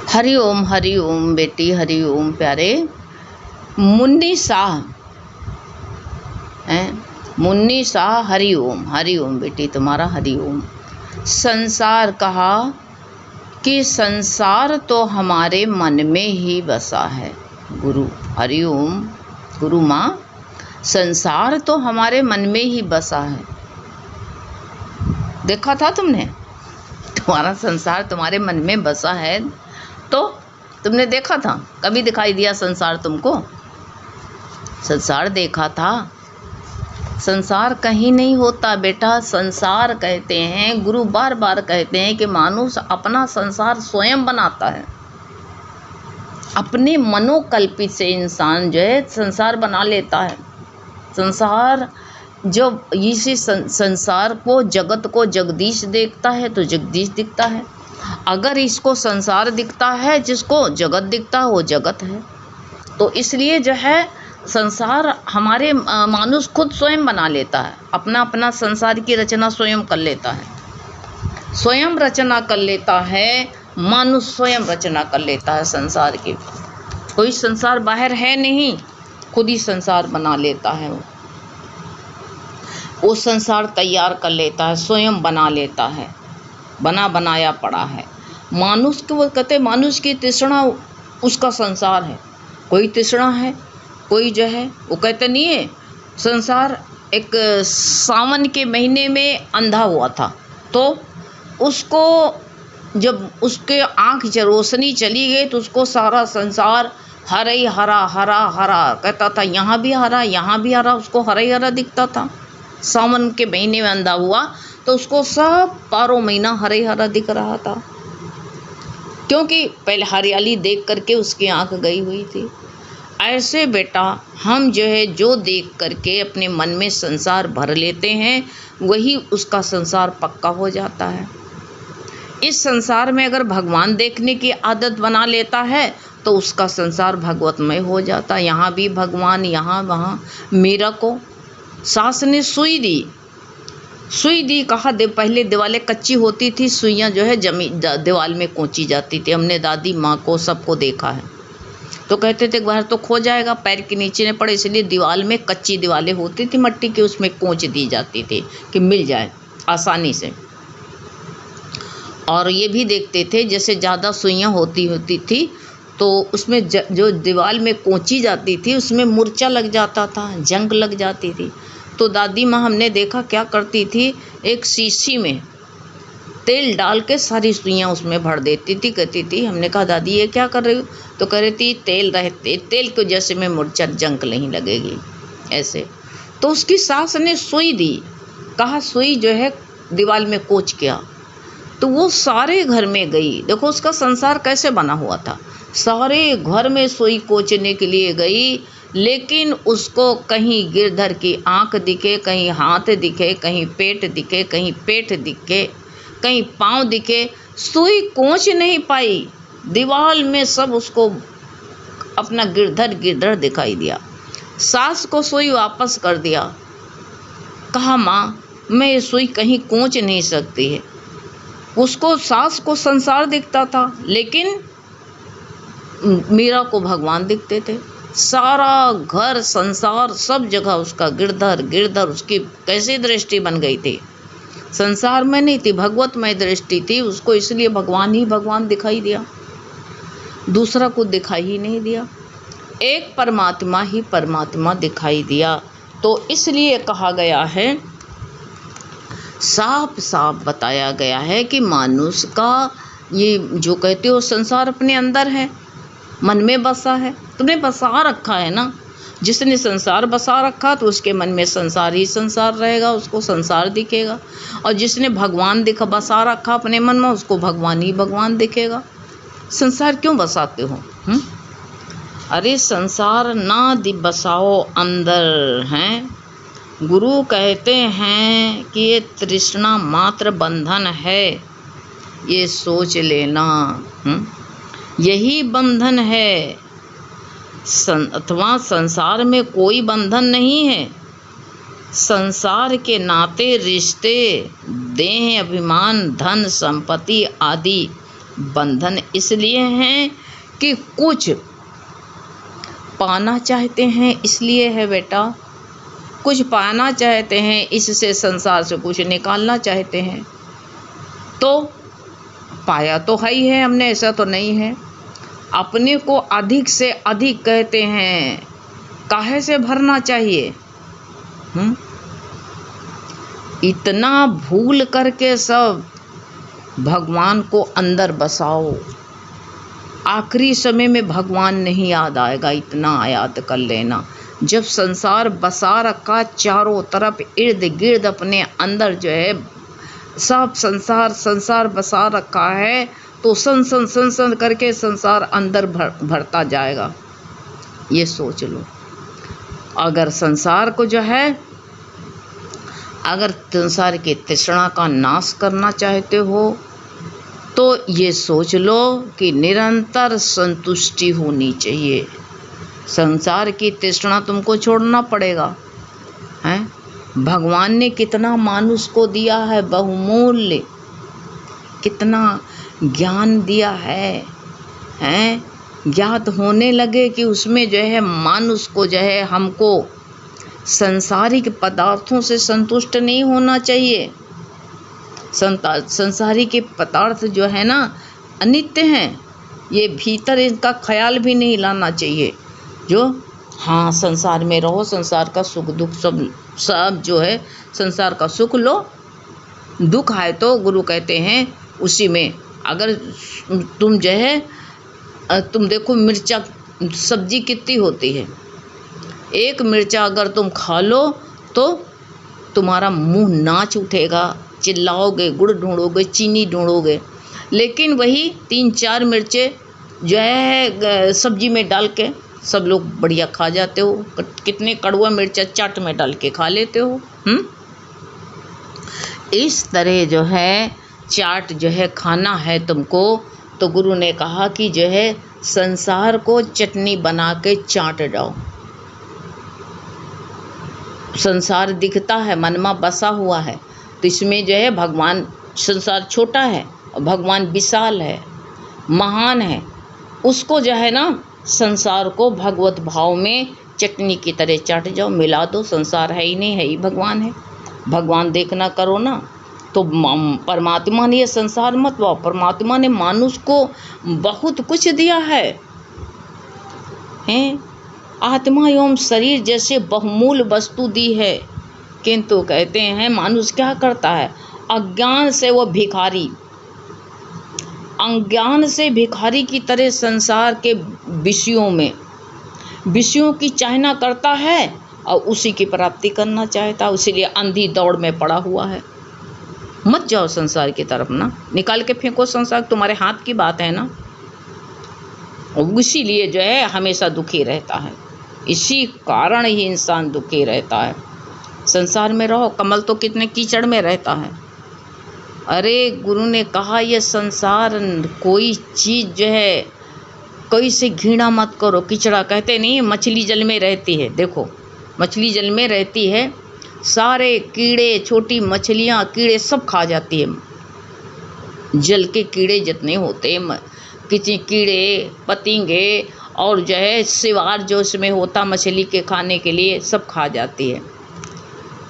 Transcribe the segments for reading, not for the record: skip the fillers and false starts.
हरि ओम बेटी, हरि ओम प्यारे। मुन्नी शाह हैं, मुन्नी शाह, हरि ओम बेटी तुम्हारा हरि ओम। संसार कहा कि संसार तो हमारे मन में ही बसा है। गुरु हरि ओम। गुरु माँ, संसार तो हमारे मन में ही बसा है। देखा था तुमने, तुम्हारा संसार तुम्हारे मन में बसा है, तो तुमने देखा था? कभी दिखाई दिया संसार तुमको? संसार देखा था? संसार कहीं नहीं होता बेटा। संसार कहते हैं, गुरु बार बार कहते हैं कि मानुष अपना संसार स्वयं बनाता है। अपने मनोकल्पित से इंसान जो है संसार बना लेता है। संसार जो इसी संसार को, जगत को जगदीश देखता है तो जगदीश दिखता है। अगर इसको संसार दिखता है, जिसको जगत दिखता है, वो जगत है। तो इसलिए जो है संसार हमारे मानुष खुद स्वयं बना लेता है। अपना अपना संसार की रचना स्वयं कर लेता है, स्वयं रचना कर लेता है। मानुष स्वयं रचना कर लेता है संसार की। कोई संसार बाहर है नहीं, खुद ही संसार बना लेता है। वो संसार तैयार कर लेता है, स्वयं बना लेता है, बना बनाया पड़ा है। मानुष के, वो कहते मानुष की तृष्णा उसका संसार है। कोई तृष्णा है, कोई जो है वो कहते नहीं है। संसार एक सावन के महीने में अंधा हुआ था, तो उसको जब उसके आँख रोशनी चली गई तो उसको सारा संसार हरा ही हरा हरा हरा कहता था। यहाँ भी हरा, यहाँ भी हरा, उसको हरा ही हरा दिखता था। सावन के महीने में अंधा हुआ तो उसको सब 12 महीना हरे हरा दिख रहा था, क्योंकि पहले हरियाली देख करके उसकी आंख गई हुई थी। ऐसे बेटा हम जो है, जो देख करके अपने मन में संसार भर लेते हैं, वही उसका संसार पक्का हो जाता है। इस संसार में अगर भगवान देखने की आदत बना लेता है तो उसका संसार भगवतमय हो जाता है। यहाँ भी भगवान, यहाँ वहाँ। मीरा को सास ने सुई दी, सुई दी, कहा पहले दीवारें कच्ची होती थी, सुइयाँ जो है दीवार में कोंची जाती थी। हमने दादी माँ को सबको देखा है, तो कहते थे बाहर तो खो जाएगा, पैर के नीचे न पड़े, इसलिए दीवार में कच्ची दीवारें होती थी मट्टी की, उसमें कोंच दी जाती थी कि मिल जाए आसानी से। और ये भी देखते थे जैसे ज़्यादा सुइयाँ होती थी तो उसमें जो दीवार में कोंची जाती थी उसमें मूर्छा लग जाता था, जंग लग जाती थी। तो दादी माँ हमने देखा क्या करती थी, एक शीशी में तेल डाल के सारी सुइयाँ उसमें भर देती थी। कहती थी, हमने कहा दादी ये क्या कर रही हो? तो कह रही थी तेल रहते, तेल की वजह से में मूर्छा जंग नहीं लगेगी ऐसे। तो उसकी सास ने सुई दी, कहा सुई जो है दीवार में कोच किया, तो वो सारे घर में गई। देखो उसका संसार कैसे बना हुआ था, सारे घर में सुई कोचने के लिए गई, लेकिन उसको कहीं गिरधर की आंख दिखे, कहीं हाथ दिखे, कहीं पेट दिखे, कहीं पेट दिखे, कहीं पाँव दिखे, सुई कोंच नहीं पाई। दीवार में सब उसको अपना गिरधर दिखाई दिया। सास को सुई वापस कर दिया, कहा माँ मैं ये सुई कहीं कोंच नहीं सकती है। उसको सास को संसार दिखता था, लेकिन मीरा को भगवान दिखते थे। सारा घर संसार सब जगह उसका गिरधर, उसकी कैसी दृष्टि बन गई थी, संसार में नहीं थी, भगवतमय दृष्टि थी उसको, इसलिए भगवान ही भगवान दिखाई दिया, दूसरा को दिखाई ही नहीं दिया, एक परमात्मा ही परमात्मा दिखाई दिया। तो इसलिए कहा गया है, साफ साफ बताया गया है कि मानुष का ये जो कहते हो संसार अपने अंदर है, मन में बसा है। तुमने बसा रखा है ना, जिसने संसार बसा रखा तो उसके मन में संसार ही संसार रहेगा, उसको संसार दिखेगा। और जिसने भगवान बसा रखा अपने मन में, उसको भगवान ही भगवान दिखेगा। संसार क्यों बसाते हो? अरे संसार ना बसाओ अंदर हैं। गुरु कहते हैं कि ये तृष्णा मात्र बंधन है, ये सोच लेना। यही बंधन है, अथवा संसार में कोई बंधन नहीं है। संसार के नाते, रिश्ते, देह, अभिमान, धन, संपत्ति आदि बंधन इसलिए हैं कि कुछ पाना चाहते हैं, इसलिए है बेटा। कुछ पाना चाहते हैं, इससे संसार से कुछ निकालना चाहते हैं। तो पाया तो है ही है हमने, ऐसा तो नहीं है। अपने को अधिक से अधिक कहते हैं, काहे से भरना चाहिए? इतना भूल करके सब भगवान को अंदर बसाओ। आखिरी समय में भगवान नहीं याद आएगा, इतना याद कर लेना। जब संसार बसा रखा चारों तरफ, इर्द गिर्द अपने अंदर जो है सब संसार बसा रखा है, तो सन करके संसार अंदर भरता जाएगा। ये सोच लो। अगर संसार को जो है, अगर संसार की तृष्णा का नाश करना चाहते हो तो ये सोच लो कि निरंतर संतुष्टि होनी चाहिए। संसार की तृष्णा तुमको छोड़ना पड़ेगा। हैं? भगवान ने कितना मानुष को दिया है, बहुमूल्य, कितना ज्ञान दिया है। हैं? ज्ञात होने लगे कि उसमें जो है मानुष को जो है हमको संसारिक पदार्थों से संतुष्ट नहीं होना चाहिए। संसारिक पदार्थ जो है ना अनित्य हैं, ये भीतर इनका ख्याल भी नहीं लाना चाहिए। जो हाँ संसार में रहो, संसार का सुख दुख सब जो है संसार का सुख लो, दुख है तो गुरु कहते हैं उसी में। अगर तुम जो है तुम देखो मिर्चा सब्जी कितनी होती है, एक मिर्चा अगर तुम खा लो तो तुम्हारा मुंह नाच उठेगा, चिल्लाओगे, गुड़ ढूंढोगे, चीनी ढूंढोगे। लेकिन वही 3-4 मिर्चे जो है सब्जी में डाल के सब लोग बढ़िया खा जाते हो। कितने कड़वा मिर्चा चाट में डाल के खा लेते हो। इस तरह जो है चाट जो है खाना है तुमको, तो गुरु ने कहा कि जो है संसार को चटनी बना के चाट जाओ। संसार दिखता है, मन में बसा हुआ है, तो इसमें जो है भगवान, संसार छोटा है और भगवान विशाल है, महान है। उसको जो है ना संसार को भगवत भाव में चटनी की तरह चाट जाओ, मिला दो। संसार है ही नहीं, है ही भगवान है। भगवान देखना करो ना, तो परमात्मा ने ये संसार मत पाओ। परमात्मा ने मानुष को बहुत कुछ दिया है। हैं? आत्मा एवं शरीर जैसे बहुमूल्य वस्तु दी है, किंतु कहते हैं मानुष क्या करता है? अज्ञान से वो भिखारी, अज्ञान से भिखारी की तरह संसार के विषयों की चाहना करता है और उसी की प्राप्ति करना चाहता है। इसीलिए अंधी दौड़ में पड़ा हुआ है। मत जाओ संसार की तरफ ना, निकाल के फेंको संसार, तुम्हारे हाथ की बात है ना। और इसीलिए जो है हमेशा दुखी रहता है, इसी कारण ही इंसान दुखी रहता है। संसार में रहो, कमल तो कितने कीचड़ में रहता है। अरे गुरु ने कहा ये संसार कोई चीज़ जो है, कोई से घृणा मत करो। कीचड़ा कहते नहीं, मछली जल में रहती है। देखो मछली जल में रहती है, सारे कीड़े, छोटी मछलियाँ, कीड़े सब खा जाती है। जल के कीड़े जितने होते हैं, किसी कीड़े पतिंगे और जो है सिवार जो इसमें होता मछली के खाने के लिए, सब खा जाती है।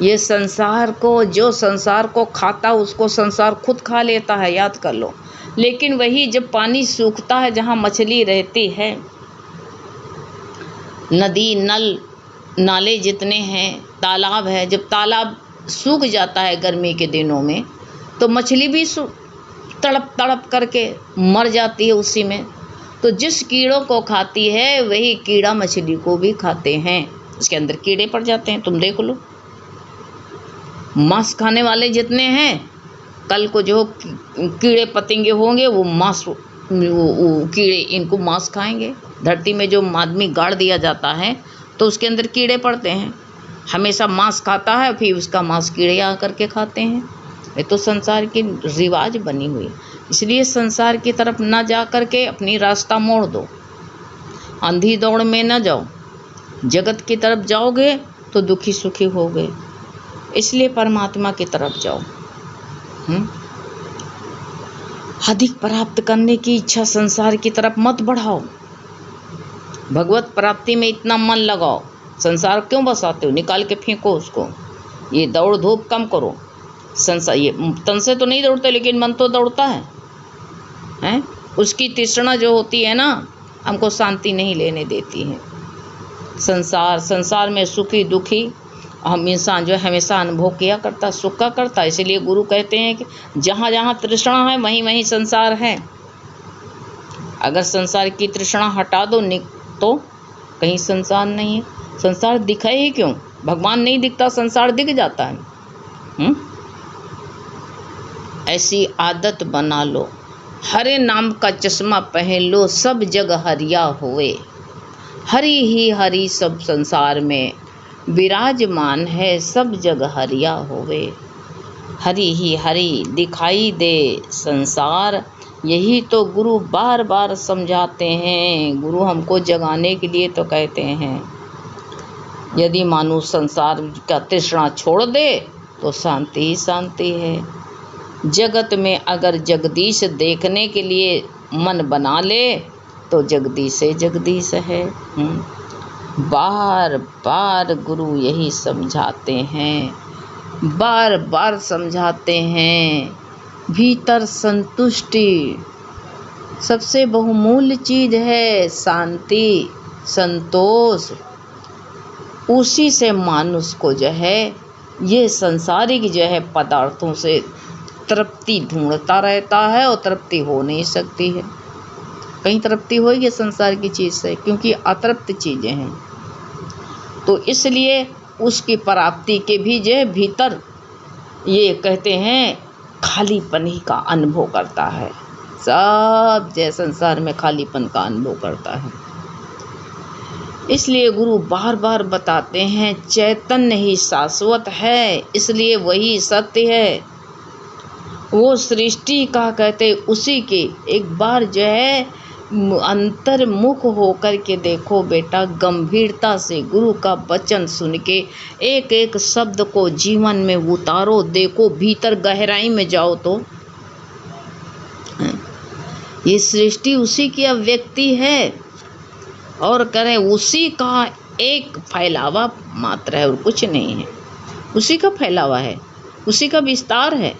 ये संसार को, जो संसार को खाता उसको संसार खुद खा लेता है, याद कर लो। लेकिन वही जब पानी सूखता है, जहाँ मछली रहती है, नदी नल नाले जितने हैं, तालाब है, जब तालाब सूख जाता है गर्मी के दिनों में, तो मछली भी तड़प तड़प करके मर जाती है उसी में। तो जिस कीड़ों को खाती है वही कीड़ा मछली को भी खाते हैं, उसके अंदर कीड़े पड़ जाते हैं। तुम देख लो, मांस खाने वाले जितने हैं, कल को जो कीड़े पतंगे होंगे वो मांस, वो कीड़े इनको मांस खाएंगे। धरती में जो आदमी गाड़ दिया जाता है तो उसके अंदर कीड़े पड़ते हैं। हमेशा मांस खाता है, फिर उसका मांस कीड़े आकर के खाते हैं। ये तो संसार की रिवाज बनी हुई। इसलिए संसार की तरफ ना जा कर के अपनी रास्ता मोड़ दो, अंधी दौड़ में ना जाओ। जगत की तरफ जाओगे तो दुखी सुखी होगे, इसलिए परमात्मा की तरफ जाओ। अधिक प्राप्त करने की इच्छा संसार की तरफ मत बढ़ाओ, भगवत प्राप्ति में इतना मन लगाओ। संसार क्यों बसाते हो, निकाल के फेंको उसको। ये दौड़ धूप कम करो। संसार ये तन से तो नहीं दौड़ते, लेकिन मन तो दौड़ता है? उसकी तृष्णा जो होती है ना, हमको शांति नहीं लेने देती है। संसार में सुखी दुखी हम इंसान जो हमेशा अनुभव किया करता, सुख का करता। इसलिए गुरु कहते हैं कि जहाँ जहाँ तृष्णा है वहीं वहीं संसार है। अगर संसार की तृष्णा हटा दो तो कहीं संसार नहीं है। संसार दिखे ही क्यों? भगवान नहीं दिखता, संसार दिख जाता है। ऐसी आदत बना लो, हरे नाम का चश्मा पहन लो, सब जग हरिया होए। हरि ही हरि सब संसार में विराजमान है, सब जग हरिया होवे। हरि ही हरि दिखाई दे संसार, यही तो गुरु बार बार समझाते हैं। गुरु हमको जगाने के लिए तो कहते हैं, यदि मानो संसार का तृष्णा छोड़ दे तो शांति ही शांति है। जगत में अगर जगदीश देखने के लिए मन बना ले तो जगदीश जगदीश है। बार बार गुरु यही समझाते हैं, बार बार समझाते हैं। भीतर संतुष्टि सबसे बहुमूल्य चीज है, शांति संतोष। उसी से मानुष को जो है ये संसारिक जो है पदार्थों से तृप्ति ढूंढता रहता है और तृप्ति हो नहीं सकती है। कहीं तृप्ति होगी संसार की चीज़ से, क्योंकि अतृप्त चीज़ें हैं। तो इसलिए उसकी प्राप्ति के भी जो भीतर ये कहते हैं खालीपन ही का अनुभव करता है। सब जय संसार में खालीपन का अनुभव करता है। इसलिए गुरु बार बार बताते हैं चैतन्य ही शाश्वत है, इसलिए वही सत्य है। वो सृष्टि का कहते उसी के एक बार जो है अंतर्मुख होकर के देखो बेटा, गंभीरता से गुरु का वचन सुन के एक एक शब्द को जीवन में उतारो। देखो भीतर गहराई में जाओ तो ये सृष्टि उसी की अभिव्यक्ति है और करें उसी का एक फैलावा मात्र है और कुछ नहीं है। उसी का फैलावा है, उसी का विस्तार है।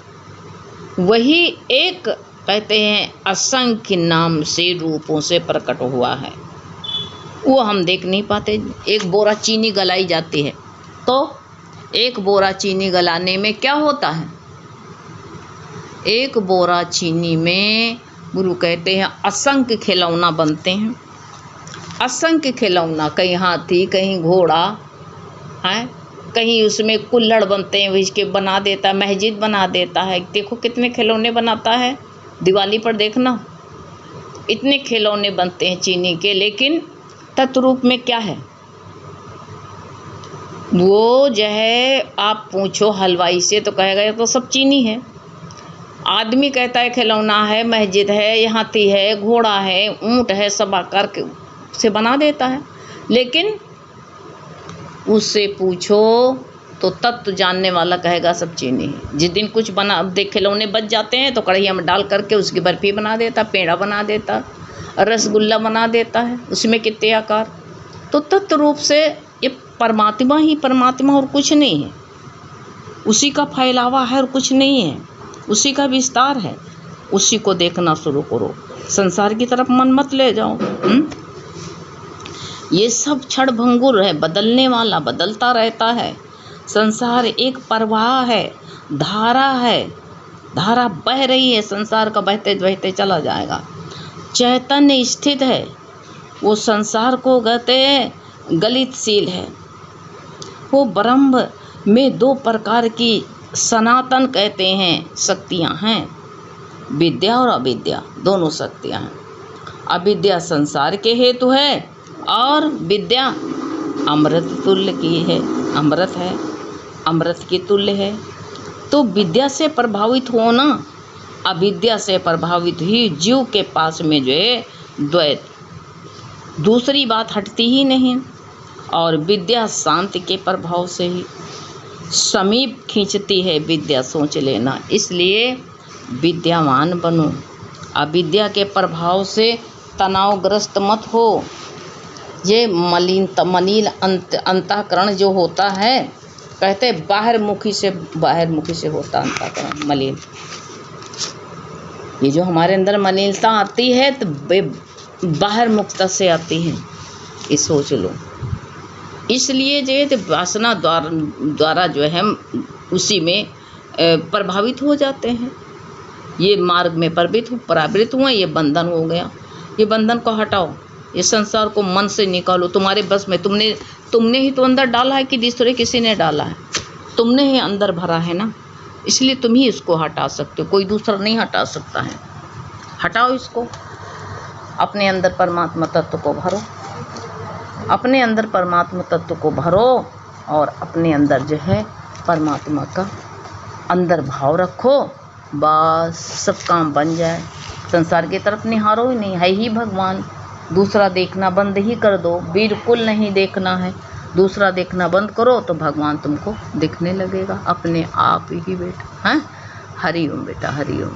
वही एक कहते हैं असंख्य नाम से रूपों से प्रकट हुआ है, वो हम देख नहीं पाते। एक बोरा चीनी गलाई जाती है तो एक बोरा चीनी गलाने में क्या होता है? एक बोरा चीनी में गुरु कहते हैं असंख्य खिलौना बनते हैं। असंख्य खिलौना, कहीं हाथी कहीं घोड़ा है, कहीं उसमें कुल्हड़ बनते हैं, इसके बना देता है, मस्जिद बना देता है। देखो कितने खिलौने बनाता है, दिवाली पर देखना इतने खिलौने बनते हैं चीनी के। लेकिन तत्रूप में क्या है? वो जो है आप पूछो हलवाई से तो कहेगा ये तो सब चीनी है। आदमी कहता है खिलौना है, मस्जिद है, हाथी है, घोड़ा है, ऊंट है, सब आकार से बना देता है। लेकिन उससे पूछो तो तत्व जानने वाला कहेगा सब चीनी है। जिस दिन कुछ बना देख खिलौने बच जाते हैं तो कढ़ैया में डाल करके उसकी बर्फी बना देता, पेड़ा बना देता, रसगुल्ला बना देता है, उसमें कितने आकार। तो तत्व रूप से ये परमात्मा ही परमात्मा और कुछ नहीं है। उसी का फैलावा है और कुछ नहीं है, उसी का विस्तार है। उसी को देखना शुरू करो, संसार की तरफ मन मत ले जाओ। ये सब क्षण भंगुर है, बदलने वाला, बदलता रहता है। संसार एक प्रवाह है, धारा है, धारा बह रही है, संसार का बहते बहते चला जाएगा। चैतन्य स्थित है, वो संसार को कहते हैं गलितशील है। वो ब्रह्म में दो प्रकार की सनातन कहते हैं शक्तियाँ हैं, विद्या और अविद्या, दोनों शक्तियाँ हैं। अविद्या संसार के हेतु है और विद्या अमृत तुल्य की है, अमृत है, अमृत की तुल्य है। तो विद्या से प्रभावित होना, अविद्या से प्रभावित ही जीव के पास में जो है द्वैत, दूसरी बात हटती ही नहीं। और विद्या शांति के प्रभाव से ही समीप खींचती है विद्या, सोच लेना। इसलिए विद्यावान बनो, अविद्या के प्रभाव से तनावग्रस्त मत हो। ये मलिन अंतःकरण जो होता है, कहते बाहरमुखी से होता अंतःकरण मलिन। ये जो हमारे अंदर मलिनता आती है तो बाहर मुक्ता से आती है, ये सोच लो। इसलिए जो वासना द्वारा जो है हम उसी में प्रभावित हो जाते हैं। ये मार्ग में परावृत हुए, ये बंधन हो गया। ये बंधन को हटाओ, ये संसार को मन से निकालो। तुम्हारे बस में, तुमने ही तो अंदर डाला है कि दूसरे किसी ने डाला है? तुमने ही अंदर भरा है ना, इसलिए तुम ही इसको हटा सकते हो, कोई दूसरा नहीं हटा सकता है। हटाओ इसको, अपने अंदर परमात्मा तत्व को भरो, अपने अंदर परमात्मा तत्व को भरो और अपने अंदर जो है परमात्मा का अंदर भाव रखो, बस सब काम बन जाए। संसार की तरफ निहारो ही नहीं, है ही भगवान। दूसरा देखना बंद ही कर दो, बिल्कुल नहीं देखना है। दूसरा देखना बंद करो तो भगवान तुमको दिखने लगेगा अपने आप ही बेटा। हैं, हरि ओम बेटा, हरि ओम।